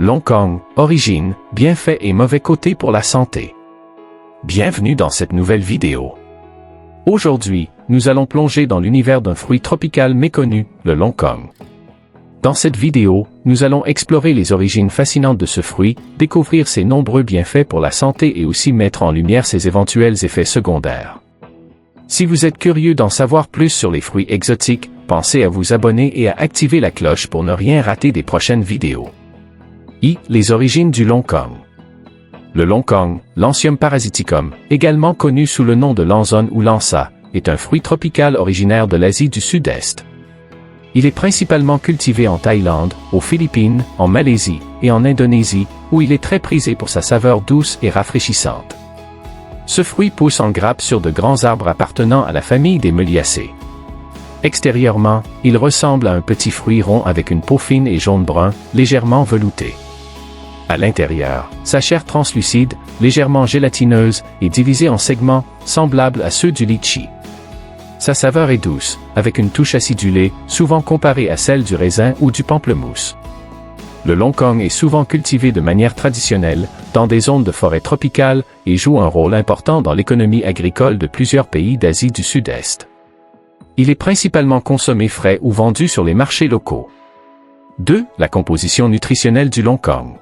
Longkong, origine, bienfaits et mauvais côtés pour la santé. Bienvenue dans cette nouvelle vidéo. Aujourd'hui, nous allons plonger dans l'univers d'un fruit tropical méconnu, le Longkong. Dans cette vidéo, nous allons explorer les origines fascinantes de ce fruit, découvrir ses nombreux bienfaits pour la santé et aussi mettre en lumière ses éventuels effets secondaires. Si vous êtes curieux d'en savoir plus sur les fruits exotiques, pensez à vous abonner et à activer la cloche pour ne rien rater des prochaines vidéos. Les origines du Longkong. Le Longkong, Lanthium parasiticum, également connu sous le nom de lanzone ou lansa, est un fruit tropical originaire de l'Asie du Sud-Est. Il est principalement cultivé en Thaïlande, aux Philippines, en Malaisie et en Indonésie, où il est très prisé pour sa saveur douce et rafraîchissante. Ce fruit pousse en grappes sur de grands arbres appartenant à la famille des Meliaceae. Extérieurement, il ressemble à un petit fruit rond avec une peau fine et jaune-brun, légèrement veloutée. À l'intérieur, sa chair translucide, légèrement gélatineuse, est divisée en segments, semblables à ceux du litchi. Sa saveur est douce, avec une touche acidulée, souvent comparée à celle du raisin ou du pamplemousse. Le Longkong est souvent cultivé de manière traditionnelle, dans des zones de forêt tropicale, et joue un rôle important dans l'économie agricole de plusieurs pays d'Asie du Sud-Est. Il est principalement consommé frais ou vendu sur les marchés locaux. 2. La composition nutritionnelle du Longkong.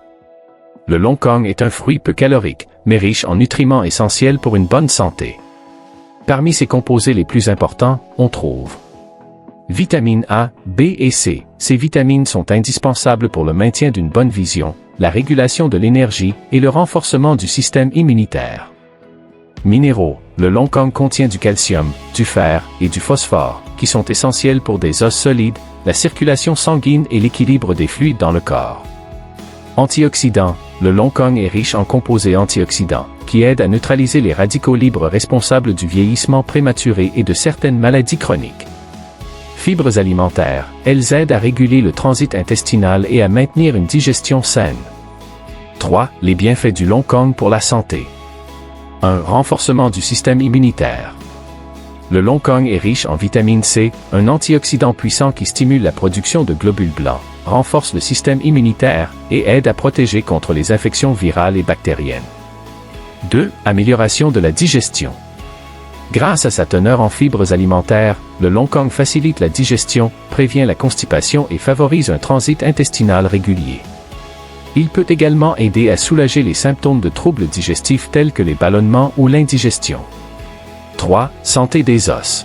Le Longkong est un fruit peu calorique, mais riche en nutriments essentiels pour une bonne santé. Parmi ses composés les plus importants, on trouve vitamines A, B et C. Ces vitamines sont indispensables pour le maintien d'une bonne vision, la régulation de l'énergie et le renforcement du système immunitaire. Minéraux. Le Longkong contient du calcium, du fer et du phosphore, qui sont essentiels pour des os solides, la circulation sanguine et l'équilibre des fluides dans le corps. Antioxydants. Le Longkong est riche en composés antioxydants, qui aident à neutraliser les radicaux libres responsables du vieillissement prématuré et de certaines maladies chroniques. Fibres alimentaires. Elles aident à réguler le transit intestinal et à maintenir une digestion saine. 3. Les bienfaits du Longkong pour la santé. 1. Renforcement du système immunitaire. Le Longkong est riche en vitamine C, un antioxydant puissant qui stimule la production de globules blancs, renforce le système immunitaire et aide à protéger contre les infections virales et bactériennes. 2. Amélioration de la digestion. Grâce à sa teneur en fibres alimentaires, le Longkong facilite la digestion, prévient la constipation et favorise un transit intestinal régulier. Il peut également aider à soulager les symptômes de troubles digestifs tels que les ballonnements ou l'indigestion. 3. Santé des os.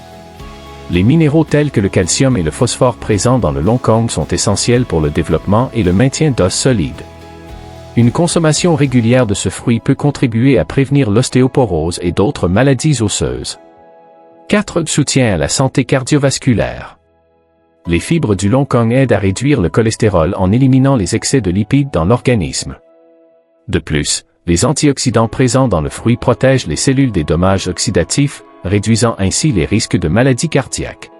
Les minéraux tels que le calcium et le phosphore présents dans le Longkong sont essentiels pour le développement et le maintien d'os solides. Une consommation régulière de ce fruit peut contribuer à prévenir l'ostéoporose et d'autres maladies osseuses. 4. Soutien à la santé cardiovasculaire. Les fibres du Longkong aident à réduire le cholestérol en éliminant les excès de lipides dans l'organisme. De plus, les antioxydants présents dans le fruit protègent les cellules des dommages oxydatifs, réduisant ainsi les risques de maladies cardiaques.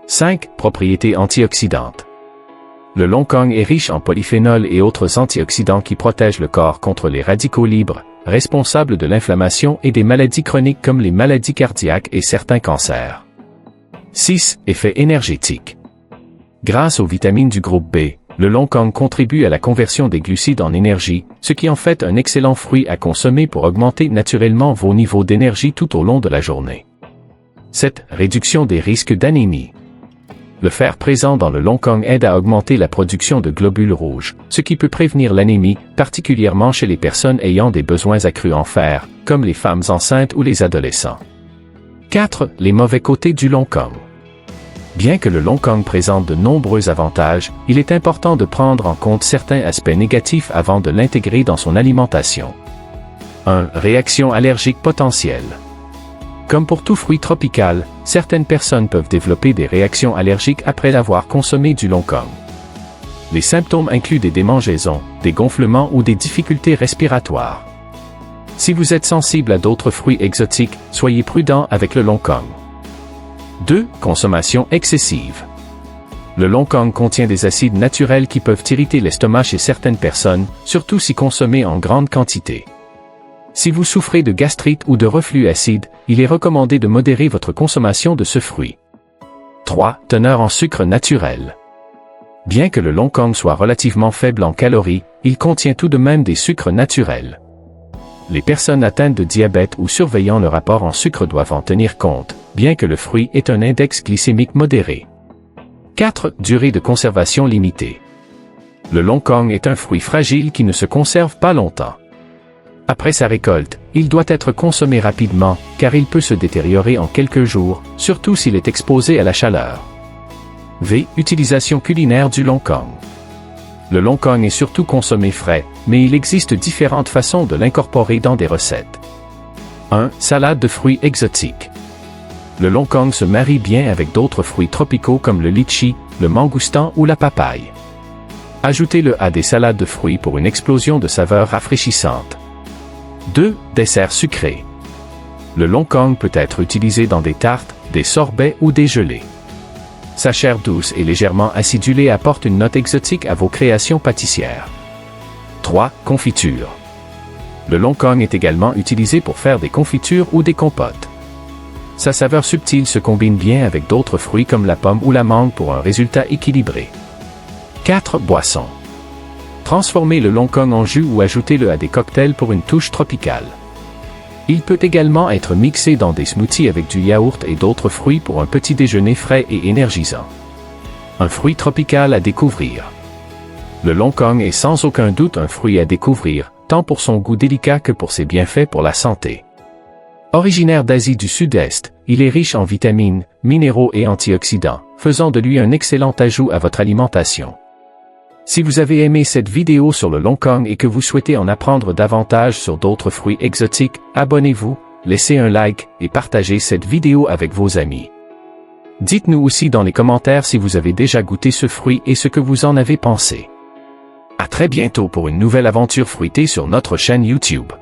5. Propriétés antioxydantes. Le Longkong est riche en polyphénols et autres antioxydants qui protègent le corps contre les radicaux libres, responsables de l'inflammation et des maladies chroniques comme les maladies cardiaques et certains cancers. 6. Effet énergétique. Grâce aux vitamines du groupe B, le Longkong contribue à la conversion des glucides en énergie, ce qui en fait un excellent fruit à consommer pour augmenter naturellement vos niveaux d'énergie tout au long de la journée. 7. Réduction des risques d'anémie. Le fer présent dans le Longkong aide à augmenter la production de globules rouges, ce qui peut prévenir l'anémie, particulièrement chez les personnes ayant des besoins accrus en fer, comme les femmes enceintes ou les adolescents. 4. Les mauvais côtés du Longkong. Bien que le Longkong présente de nombreux avantages, il est important de prendre en compte certains aspects négatifs avant de l'intégrer dans son alimentation. 1. Réaction allergique potentielle. Comme pour tout fruit tropical, certaines personnes peuvent développer des réactions allergiques après avoir consommé du Longkong. Les symptômes incluent des démangeaisons, des gonflements ou des difficultés respiratoires. Si vous êtes sensible à d'autres fruits exotiques, soyez prudent avec le Longkong. 2. Consommation excessive. Le Longkong contient des acides naturels qui peuvent irriter l'estomac chez certaines personnes, surtout si consommés en grande quantité. Si vous souffrez de gastrite ou de reflux acide, il est recommandé de modérer votre consommation de ce fruit. 3. Teneur en sucre naturel. Bien que le longkong soit relativement faible en calories, il contient tout de même des sucres naturels. Les personnes atteintes de diabète ou surveillant le rapport en sucre doivent en tenir compte, bien que le fruit ait un index glycémique modéré. 4. Durée de conservation limitée. Le longkong est un fruit fragile qui ne se conserve pas longtemps. Après sa récolte, il doit être consommé rapidement, car il peut se détériorer en quelques jours, surtout s'il est exposé à la chaleur. V. Utilisation culinaire du longkong. Le longkong est surtout consommé frais, mais il existe différentes façons de l'incorporer dans des recettes. 1. Salade de fruits exotiques. Le longkong se marie bien avec d'autres fruits tropicaux comme le litchi, le mangoustan ou la papaye. Ajoutez-le à des salades de fruits pour une explosion de saveurs rafraîchissantes. 2. Dessert sucré. Le longkong peut être utilisé dans des tartes, des sorbets ou des gelées. Sa chair douce et légèrement acidulée apporte une note exotique à vos créations pâtissières. 3. Confiture. Le longkong est également utilisé pour faire des confitures ou des compotes. Sa saveur subtile se combine bien avec d'autres fruits comme la pomme ou la mangue pour un résultat équilibré. 4. Boisson. Transformez le longkong en jus ou ajoutez-le à des cocktails pour une touche tropicale. Il peut également être mixé dans des smoothies avec du yaourt et d'autres fruits pour un petit déjeuner frais et énergisant. Un fruit tropical à découvrir. Le longkong est sans aucun doute un fruit à découvrir, tant pour son goût délicat que pour ses bienfaits pour la santé. Originaire d'Asie du Sud-Est, il est riche en vitamines, minéraux et antioxydants, faisant de lui un excellent ajout à votre alimentation. Si vous avez aimé cette vidéo sur le longkong et que vous souhaitez en apprendre davantage sur d'autres fruits exotiques, abonnez-vous, laissez un like et partagez cette vidéo avec vos amis. Dites-nous aussi dans les commentaires si vous avez déjà goûté ce fruit et ce que vous en avez pensé. À très bientôt pour une nouvelle aventure fruitée sur notre chaîne YouTube.